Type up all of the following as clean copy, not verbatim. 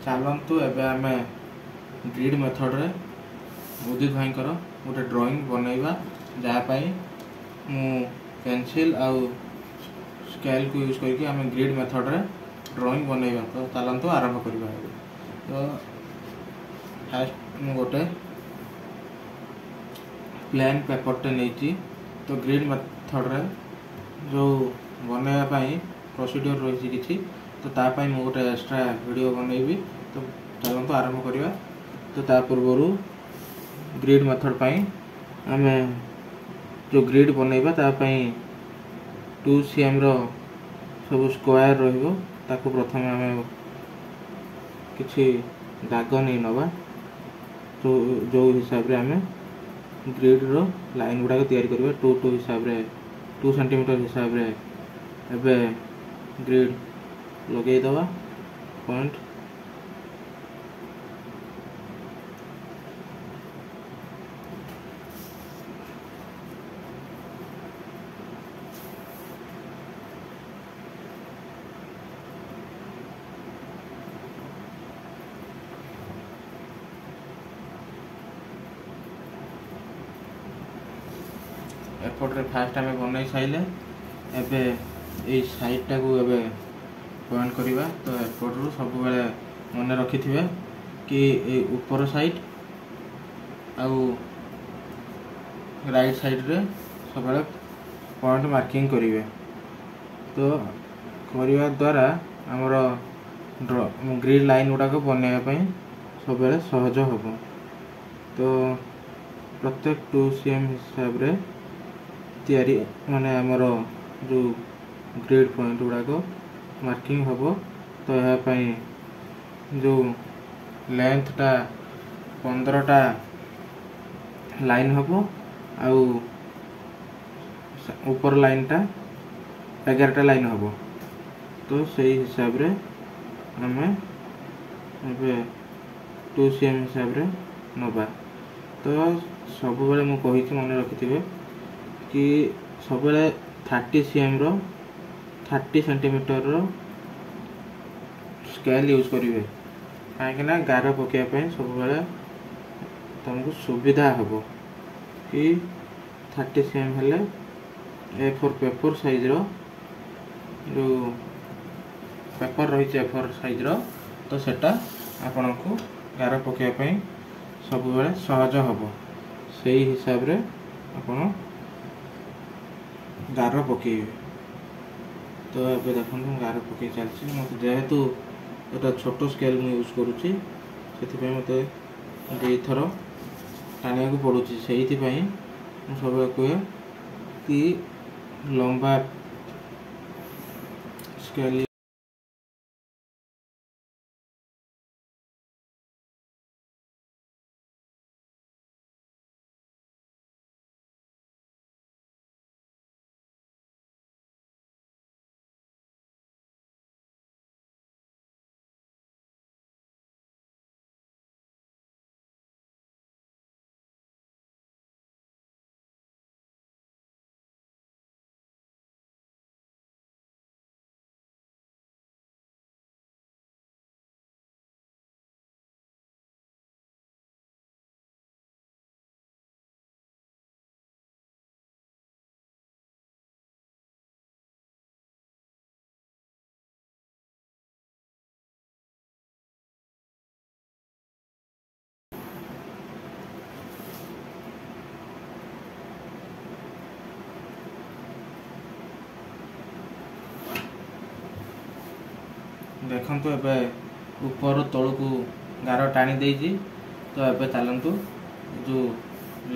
चलतु एबे आमे ग्रिड मेथड रे उदित भाईकर गोटे ड्राइंग बनैबा जहाँपाई मु पेंसिल आउ स्केल को यूज करके आमे ग्रिड मेथड रे ड्राइंग बनैबा। तो चलतु आरंभ करबा। तो फास्ट मु गोटे प्लेन पेपर टे नहीं। तो ग्रिड मेथड रे जो बनैबा पाई प्रोसीड्यूर रही किछि तो तापाई मु गोटे एक्स्ट्रा वीडियो बनैबी। तो चलतु आरंभ करबा। तो ता पूर्वरु ग्रिड मेथड पाई आमे जो ग्रिड बनैबा ता पाई 2 cm रो सब स्क्वायर रहिबो। ताको प्रथम आमे किछि दाग नै नबा। तो जो हिसाब रे आमे ग्रिड रो लाइन गुडा को तैयारी करबा 2 हिसाब रे 2 सेंटीमीटर हिसाब रे एबे ग्रिड लगे दवा पॉइंट। एपट रे फास्ट आमे बनई साइले एबे ए साइड टा को एबे पॉइंट करवा। तो एपट रु सब बेले मन रखि थिबे कि ए ऊपर साइड आउ राइट साइड रे सब बेले पॉइंट मार्किंग करिवे। तो करवा द्वारा हमर ग्रिड लाइन गुडा को बनैबा पई सब बेले सहज होबो। तो प्रत्येक 2 cm हिसाब रे तैयारी माने हमर जो ग्रिड पॉइंट गुडा को मार्किंग होबो। तो यह पाई जो लेंथ टा 15 टा लाइन होबो आउ ऊपर लाइन टा 11 टा लाइन होबो। तो सही हिसाब रे हमें एबे 2 cm हिसाब रे नबा। तो सब बेले मु कहि कि मन रखिथिबे कि सब बेले 30 cm रो 30 सेंटीमीटर रो स्केल यूज करिवे। काहे ना गारो पकेया पे सब बेले तुमको सुविधा हबो कि 30 cm हेले A4 पेपर साइज रो जो पेपर रही A4 साइज रो तो सेटा आपन को गारो पकेया पे सब बेले सहज हबो। सही हिसाब रे आपन गारो पकेइबे। तो एबे देखन गारो पके चलछि मते जेहेतु एटा छोटो स्केल में यूज करूछि सेति पे मते दे थरो टानिया को पडुछि। सेहिति पई मु सब को कि लंबा स्केल देखन। तो एबे ऊपर तळ को गारो टाणी देजी। तो एबे चलंतु जो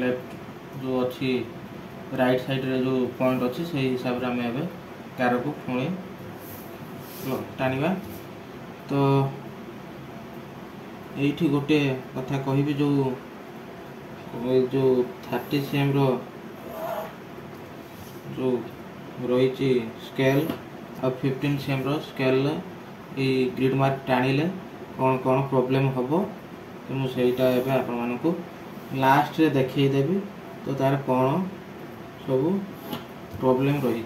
लेफ्ट जो अच्छी राइट साइड रे जो पॉइंट अच्छी से हिसाब रे हम एबे गारो को पुणी टाणीबा। तो एठी गोटे कथा कहिबी जो 30 cm रो जो रही स्केल और 15 cm रो स्केल ग्रिड मार्क टाणिले कौन कौन प्रॉब्लम हम। तो मुझे आपण मानक लास्ट रे देखई देबी। तो तार कौन सब प्रॉब्लम रही।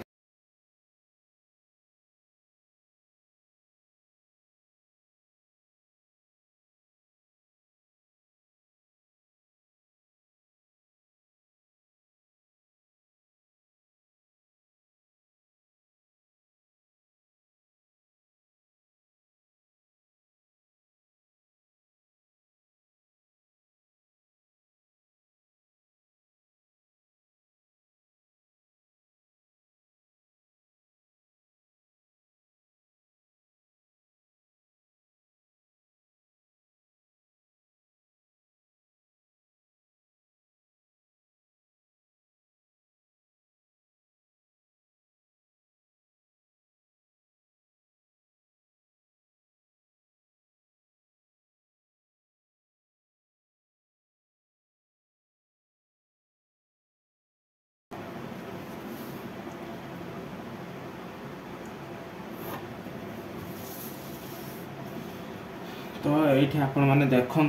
तो ये आपण मैंने देखु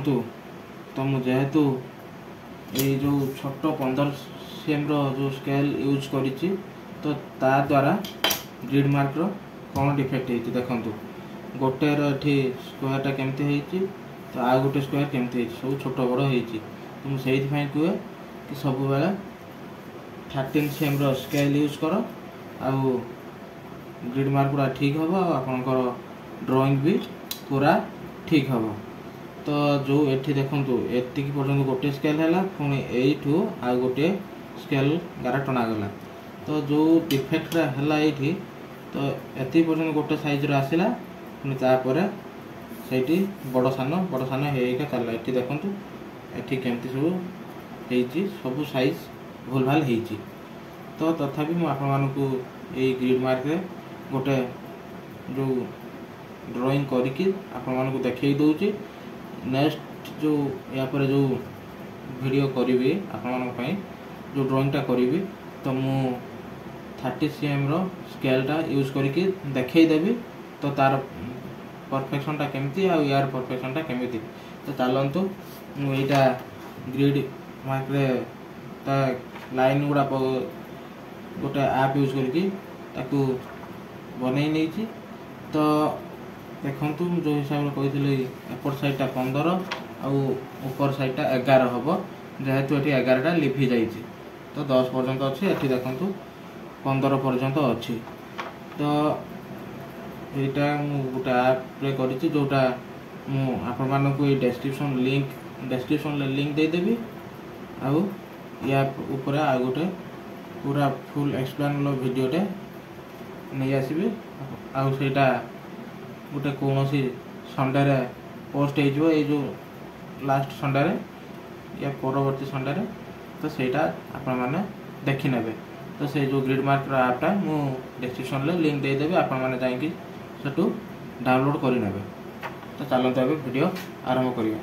तो मुझे जेहेतु ये जो छोट 15 cm जो स्केल यूज करी तो ता द्वारा ग्रिड मार्क कौन डिफेक्ट होती देखु गोटे ये स्क्वायरटा केमती तो आ गोटे स्क्वायर केमती सब छोट बड़ होती तो मुझे कहे कि सब बेले 13 cm स्केल यूज कर आउ ग्रिड मार्क पूरा ठीक हम आपंकर ड्राइंग भी पूरा ठीक हम तो जो एठी देखंतु एतिक पर्यंत गोटे स्केल है पुणी यू आ गोटे स्केल गारा टना गला तो जो डिफेक्ट है ये तो एति पर्यंत गोटे साइज आसला पुणी तापर से बड़ सान होगा चलला ये देखंतु एठी केमती सब सब साइज भूल भाल होती तो तथापि मुझे आपण मानकु ये ग्रिड मार्क रे गोटे जो ड्राइंग करके आपण मानकु देखै दउची नेक्स्ट जो या पर जो वीडियो करी आपण जो ड्राइंगटा करी तो मु 30 cm रो स्केलटा यूज करके देखैदेवी तो तार परफेक्शनटा केमती आ यार परफेक्शनटा केमती तो चलतु मुझा ग्रिड मार्क रे ता लाइन गुड़ा गोटे आप यूज करके बनई नहीं तो देखु जो हिसाब से कही एपट साइडटा 15 आउ ऊपर साइडटा 11 हम जेहेतु ये 11टा लिभि जा तो 10 पर्यंत अच्छी ये देखु 15 पर्यंत अच्छी तो यहाँ गोटे आप्रे कर जोटा मुझे डेस्क्रिप्शन लिंक देदेवी आउ या ऊपर आ गोटे पूरा फुल एक्सप्लेन वीडियोटे नहीं आसबि आउटा गोटे कौन सी संडे पोस्ट हो जो लास्ट संडे या परवर्ती संडे तो सहीटा आपण मैंने देखी ने तो से जो ग्रिड मार्क आप्टा मु डिस्क्रिप्शन लिंक देदेवी आपण मैंने जाकि सेटू डाउनलोड करने तो चलते ए वीडियो आरंभ करिया।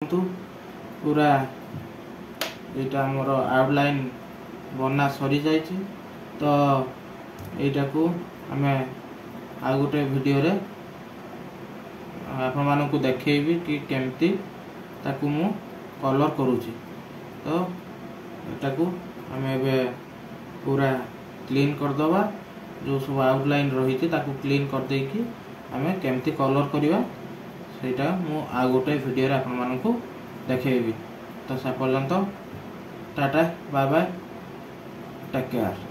पूरा यहाँ मोर आउटलाइन बना सरी जाइए तो यहीटा को आम आ गोटे वीडियो रे आपण मानक देखी कि केमती ताकू मु कलर करुची तो एटाकू आम ए पूरा क्लीन करदे जो सब आउटलाइन रही ताकू क्लीन कर देकी आम केमती कलर करवा सेटा मु आ गोटे वीडियो रे आपण मानकू देखेबी। तो से पर्यंत tata bye bye take care.